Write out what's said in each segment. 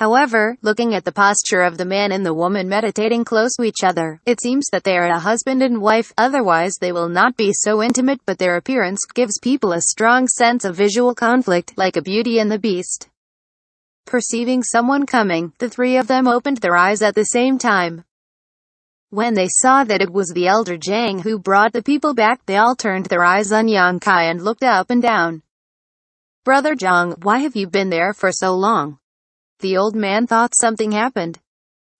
However, looking at the posture of the man and the woman meditating close to each other, it seems that they are a husband and wife, otherwise they will not be so intimate, but their appearance gives people a strong sense of visual conflict, like a Beauty and the Beast. Perceiving someone coming, the three of them opened their eyes at the same time. When they saw that it was the elder Zhang who brought the people back, they all turned their eyes on Xianxia and looked up and down. "Brother Zhang, why have you been there for so long?" The old man thought something happened.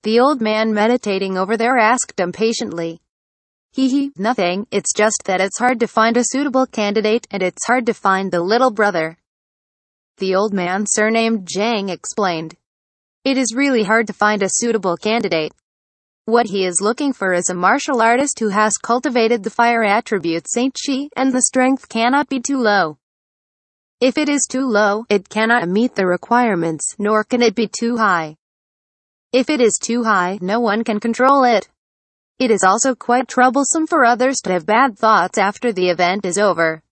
The old man meditating over there asked impatiently. Nothing, it's just that it's hard to find a suitable candidate, and it's hard to find the little brother." The old man surnamed Zhang explained. "It is really hard to find a suitable candidate. What he is looking for is a martial artist who has cultivated the fire attribute Xianxia, and the strength cannot be too low. If it is too low, it cannot meet the requirements, nor can it be too high. If it is too high, no one can control it. It is also quite troublesome for others to have bad thoughts after the event is over.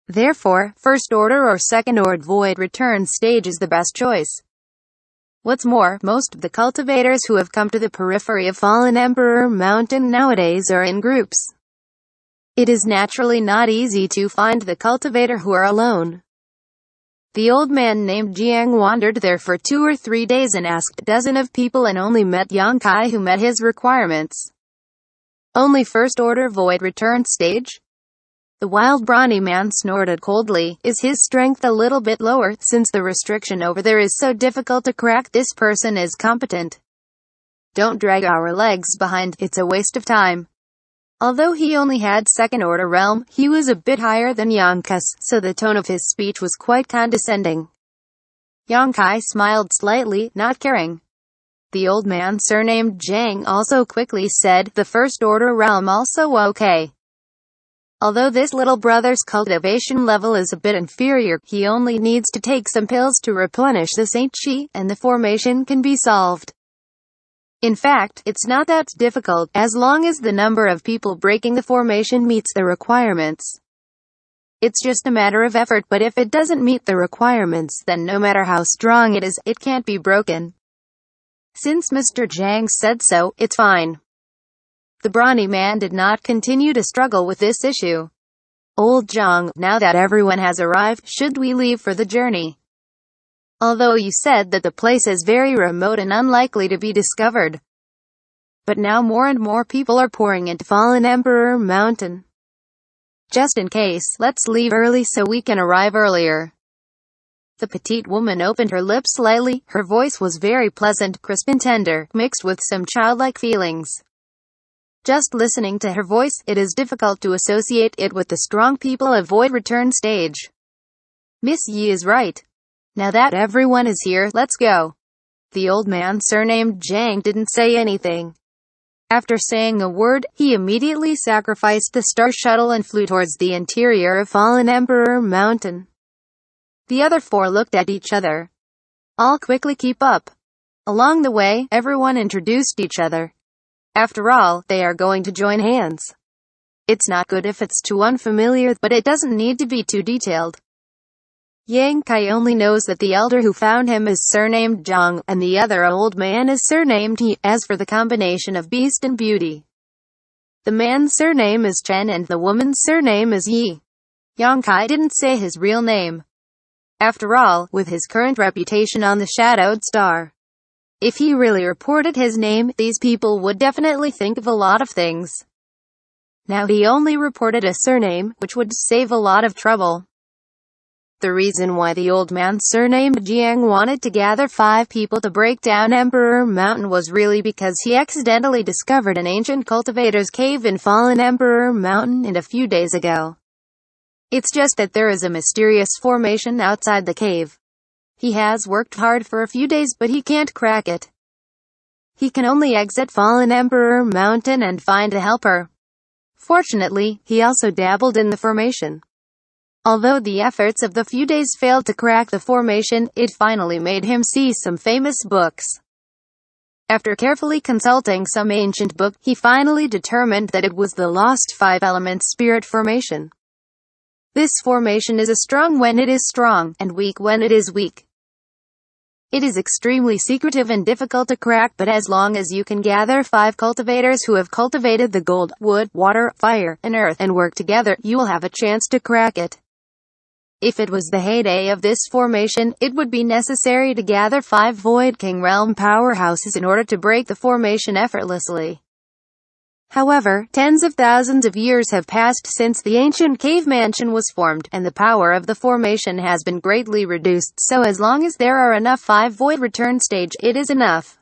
Therefore, first order or second order void return stage is the best choice. What's more, most of the cultivators who have come to the periphery of Fallen Emperor Mountain nowadays are in groups. It is naturally not easy to find the cultivator who are alone." The old man named Jiang wandered there for 2 or 3 days and asked a dozen of people and only met Xianxia who met his requirements. "Only first order void return stage?" The wild brawny man snorted coldly. "Is his strength a little bit lower, since the restriction over there is so difficult to crack? This person is competent. Don't drag our legs behind, it's a waste of time." Although he only had second-order realm, he was a bit higher than Xianxia, so the tone of his speech was quite condescending. Xianxia smiled slightly, not caring. The old man surnamed Zhang also quickly said, "The first-order realm also okay. Although this little brother's cultivation level is a bit inferior, he only needs to take some pills to replenish the Xianxia, and the formation can be solved. In fact, it's not that difficult, as long as the number of people breaking the formation meets the requirements. It's just a matter of effort, but if it doesn't meet the requirements, then no matter how strong it is, it can't be broken. Since Mr. Zhang said so, it's fine." The brawny man did not continue to struggle with this issue. "Old Zhang, now that everyone has arrived, should we leave for the journey? Although you said that the place is very remote and unlikely to be discovered. But now more and more people are pouring into Fallen Emperor Mountain. Just in case, let's leave early so we can arrive earlier." The petite woman opened her lips slightly. Her voice was very pleasant, crisp and tender, mixed with some childlike feelings. Just listening to her voice, it is difficult to associate it with the strong people of Void Return stage. Miss Yi is right. Now that everyone is here, let's go. The old man surnamed Zhang didn't say anything. After saying a word, he immediately sacrificed the star shuttle and flew towards the interior of Fallen Emperor Mountain. The other four looked at each other. All quickly keep up. Along the way, everyone introduced each other. After all, they are going to join hands. It's not good if it's too unfamiliar, but it doesn't need to be too detailed. Xianxia only knows that the elder who found him is surnamed Zhang, and the other old man is surnamed He. As for the combination of Beast and Beauty, the man's surname is Chen and the woman's surname is Yi. Xianxia didn't say his real name. After all, with his current reputation on the Shadowed Star, if he really reported his name, these people would definitely think of a lot of things. Now he only reported a surname, which would save a lot of trouble. The reason why the old man surnamed Jiang wanted to gather 5 people to break down Emperor Mountain was really because he accidentally discovered an ancient cultivator's cave in Fallen Emperor Mountain a few days ago. It's just that there is a mysterious formation outside the cave. He has worked hard for a few days, but he can't crack it. He can only exit Fallen Emperor Mountain and find a helper. Fortunately, he also dabbled in the formation. Although the efforts of the few days failed to crack the formation, it finally made him see some famous books. After carefully consulting some ancient book, he finally determined that it was the Lost 5-Element Spirit Formation. This formation is strong when it is strong, and weak when it is weak. It is extremely secretive and difficult to crack, but as long as you can gather 5 cultivators who have cultivated the gold, wood, water, fire, and earth, and work together, you will have a chance to crack it. If it was the heyday of this formation, it would be necessary to gather 5 Void King realm powerhouses in order to break the formation effortlessly. However, tens of thousands of years have passed since the ancient cave mansion was formed, and the power of the formation has been greatly reduced, so as long as there are enough 5 Void Return stage, it is enough.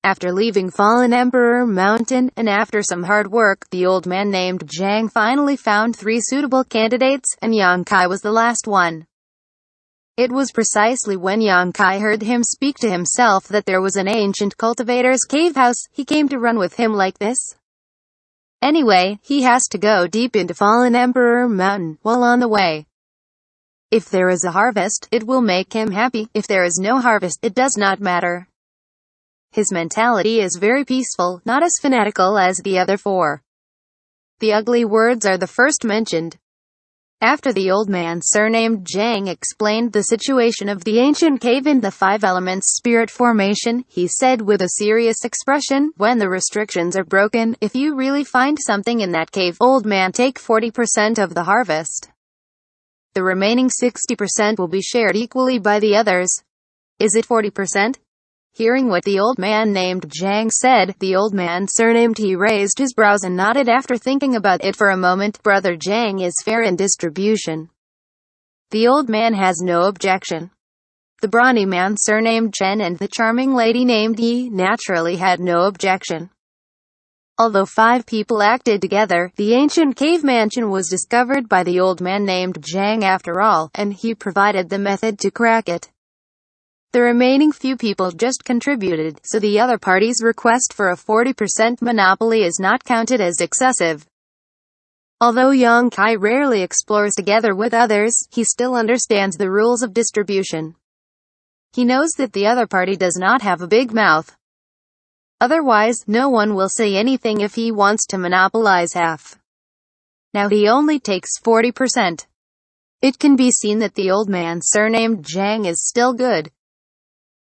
After leaving Fallen Emperor Mountain, and after some hard work, the old man named Zhang finally found 3 suitable candidates, and Yang Kai was the last one. It was precisely when Yang Kai heard him speak to himself that there was an ancient cultivator's cave house. He came to run with him like this. Anyway, he has to go deep into Fallen Emperor Mountain. While on the way, if there is a harvest, it will make him happy. If there is no harvest, it does not matter. His mentality is very peaceful, not as fanatical as the other 4. The ugly words are the first mentioned. After the old man surnamed Zhang explained the situation of the ancient cave in the 5 elements spirit formation, he said with a serious expression, when the restrictions are broken, if you really find something in that cave, old man, take 40% of the harvest. The remaining 60% will be shared equally by the others. Is it 40%? Hearing what the old man named Zhang said, the old man surnamed He raised his brows and nodded after thinking about it for a moment. Brother Zhang is fair in distribution. The old man has no objection. The brawny man surnamed Chen and the charming lady named Yi naturally had no objection. Although 5 people acted together, the ancient cave mansion was discovered by the old man named Zhang after all, and he provided the method to crack it. The remaining few people just contributed, so the other party's request for a 40% monopoly is not counted as excessive. Although Yang Kai rarely explores together with others, he still understands the rules of distribution. He knows that the other party does not have a big mouth. Otherwise, no one will say anything if he wants to monopolize half. Now he only takes 40%. It can be seen that the old man surnamed Zhang is still good.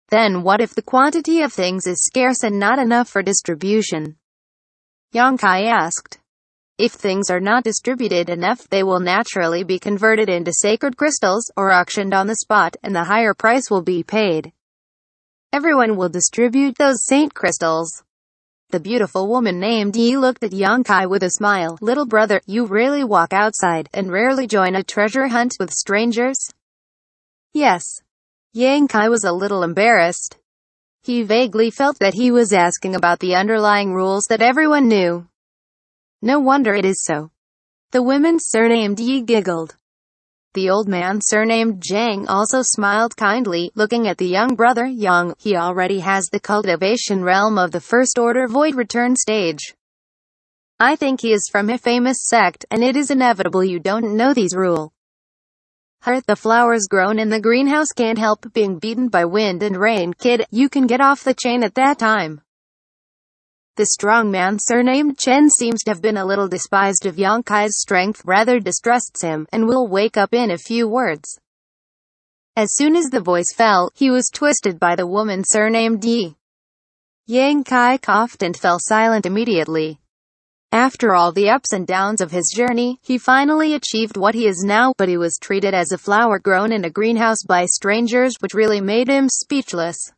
Then what if the quantity of things is scarce and not enough for distribution? Yang Kai asked. If things are not distributed enough, they will naturally be converted into sacred crystals, or auctioned on the spot, and the higher price will be paid. Everyone will distribute those saint crystals. The beautiful woman named Yi looked at Yang Kai with a smile. Little brother, you rarely walk outside, and rarely join a treasure hunt with strangers? Yes. Yang Kai was a little embarrassed. He vaguely felt that he was asking about the underlying rules that everyone knew. No wonder it is so. The woman surnamed Yi giggled. The old man surnamed Zhang also smiled kindly, looking at the young brother Yang. He already has the cultivation realm of the first order void return stage. I think he is from a famous sect, and it is inevitable you don't know these rules. The flowers grown in the greenhouse can't help being beaten by wind and rain. Kid, you can get off the chain at that time. The strong man surnamed Chen seems to have been a little despised of Yang Kai's strength, rather distrusts him, and will wake up in a few words. As soon as the voice fell, he was twisted by the woman surnamed Yi. Yang Kai coughed and fell silent immediately. After all the ups and downs of his journey, he finally achieved what he is now, but he was treated as a flower grown in a greenhouse by strangers, which really made him speechless.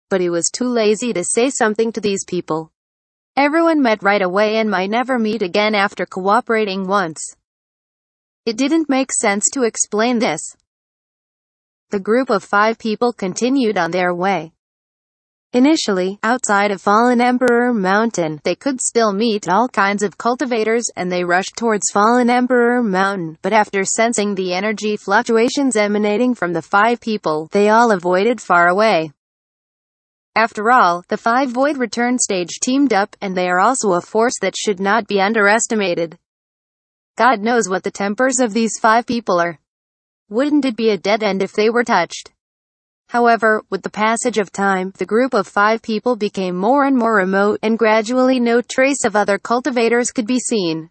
But he was too lazy to say something to these people. Everyone met right away and might never meet again after cooperating once. It didn't make sense to explain this. The group of 5 people continued on their way. Initially, outside of Fallen Emperor Mountain, they could still meet all kinds of cultivators, and they rushed towards Fallen Emperor Mountain, but after sensing the energy fluctuations emanating from the 5 people, they all avoided far away. After all, the 5 Void Return stage teamed up, and they are also a force that should not be underestimated. God knows what the tempers of these 5 people are. Wouldn't it be a dead end if they were touched? However, with the passage of time, the group of 5 people became more and more remote, and gradually no trace of other cultivators could be seen.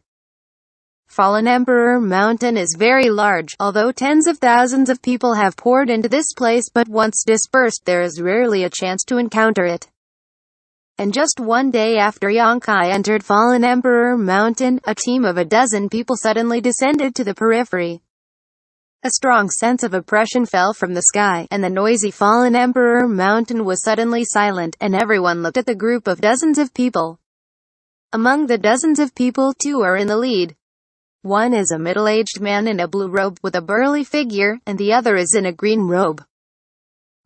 Fallen Emperor Mountain is very large, although tens of thousands of people have poured into this place, but once dispersed there is rarely a chance to encounter it. And just one day after Xianxia entered Fallen Emperor Mountain, a team of a dozen people suddenly descended to the periphery. A strong sense of oppression fell from the sky, and the noisy Fallen Emperor Mountain was suddenly silent, and everyone looked at the group of dozens of people. Among the dozens of people, two are in the lead. One is a middle-aged man in a blue robe with a burly figure, and the other is in a green robe.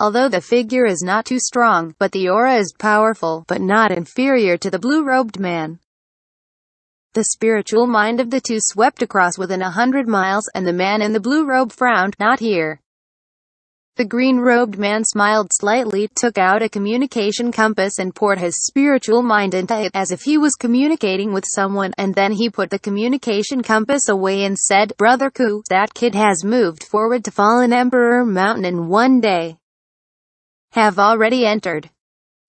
Although the figure is not too strong, but the aura is powerful, but not inferior to the blue-robed man. The spiritual mind of the two swept across within 100 miles, and the man in the blue robe frowned. Not here. The green-robed man smiled slightly, took out a communication compass and poured his spiritual mind into it, as if he was communicating with someone, and then he put the communication compass away and said, "Brother Ku, that kid has moved forward to Fallen Emperor Mountain in one day. Have already entered."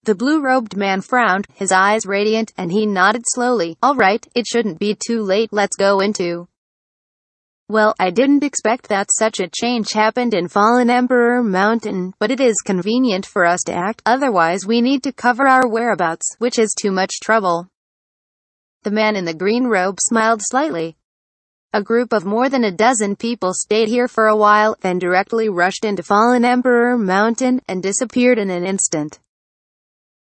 The blue-robed man frowned, his eyes radiant, and he nodded slowly. "All right, it shouldn't be too late, let's go into." Well, I didn't expect that such a change happened in Fallen Emperor Mountain, but it is convenient for us to act, otherwise we need to cover our whereabouts, which is too much trouble. The man in the green robe smiled slightly. A group of more than a dozen people stayed here for a while, then directly rushed into Fallen Emperor Mountain, and disappeared in an instant.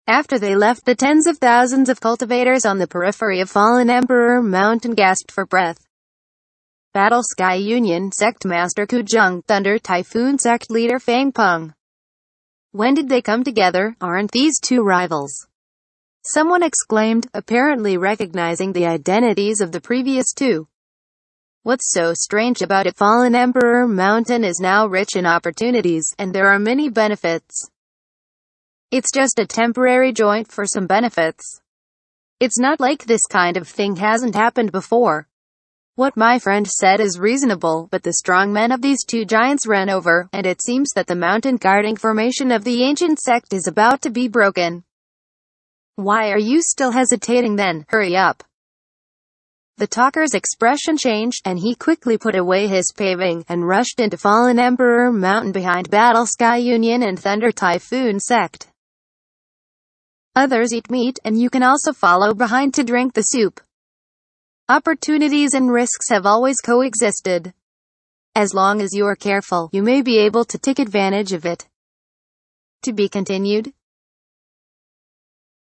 After they left, the tens of thousands of cultivators on the periphery of Fallen Emperor Mountain gasped for breath. Battle Sky Union Sect Master Ku Jung, Thunder Typhoon Sect Leader Fang Peng. When did they come together? Aren't these two rivals? Someone exclaimed, apparently recognizing the identities of the previous two. What's so strange about it? Fallen Emperor Mountain is now rich in opportunities, and there are many benefits. It's just a temporary joint for some benefits. It's not like this kind of thing hasn't happened before. What my friend said is reasonable, but the strong men of these two giants ran over, and it seems that the mountain guarding formation of the ancient sect is about to be broken. Why are you still hesitating then? Hurry up. The talker's expression changed, and he quickly put away his paving, and rushed into Fallen Emperor Mountain behind Battle Sky Union and Thunder Typhoon Sect. Others eat meat, and you can also follow behind to drink the soup. Opportunities and risks have always coexisted. As long as you are careful, you may be able to take advantage of it. To be continued.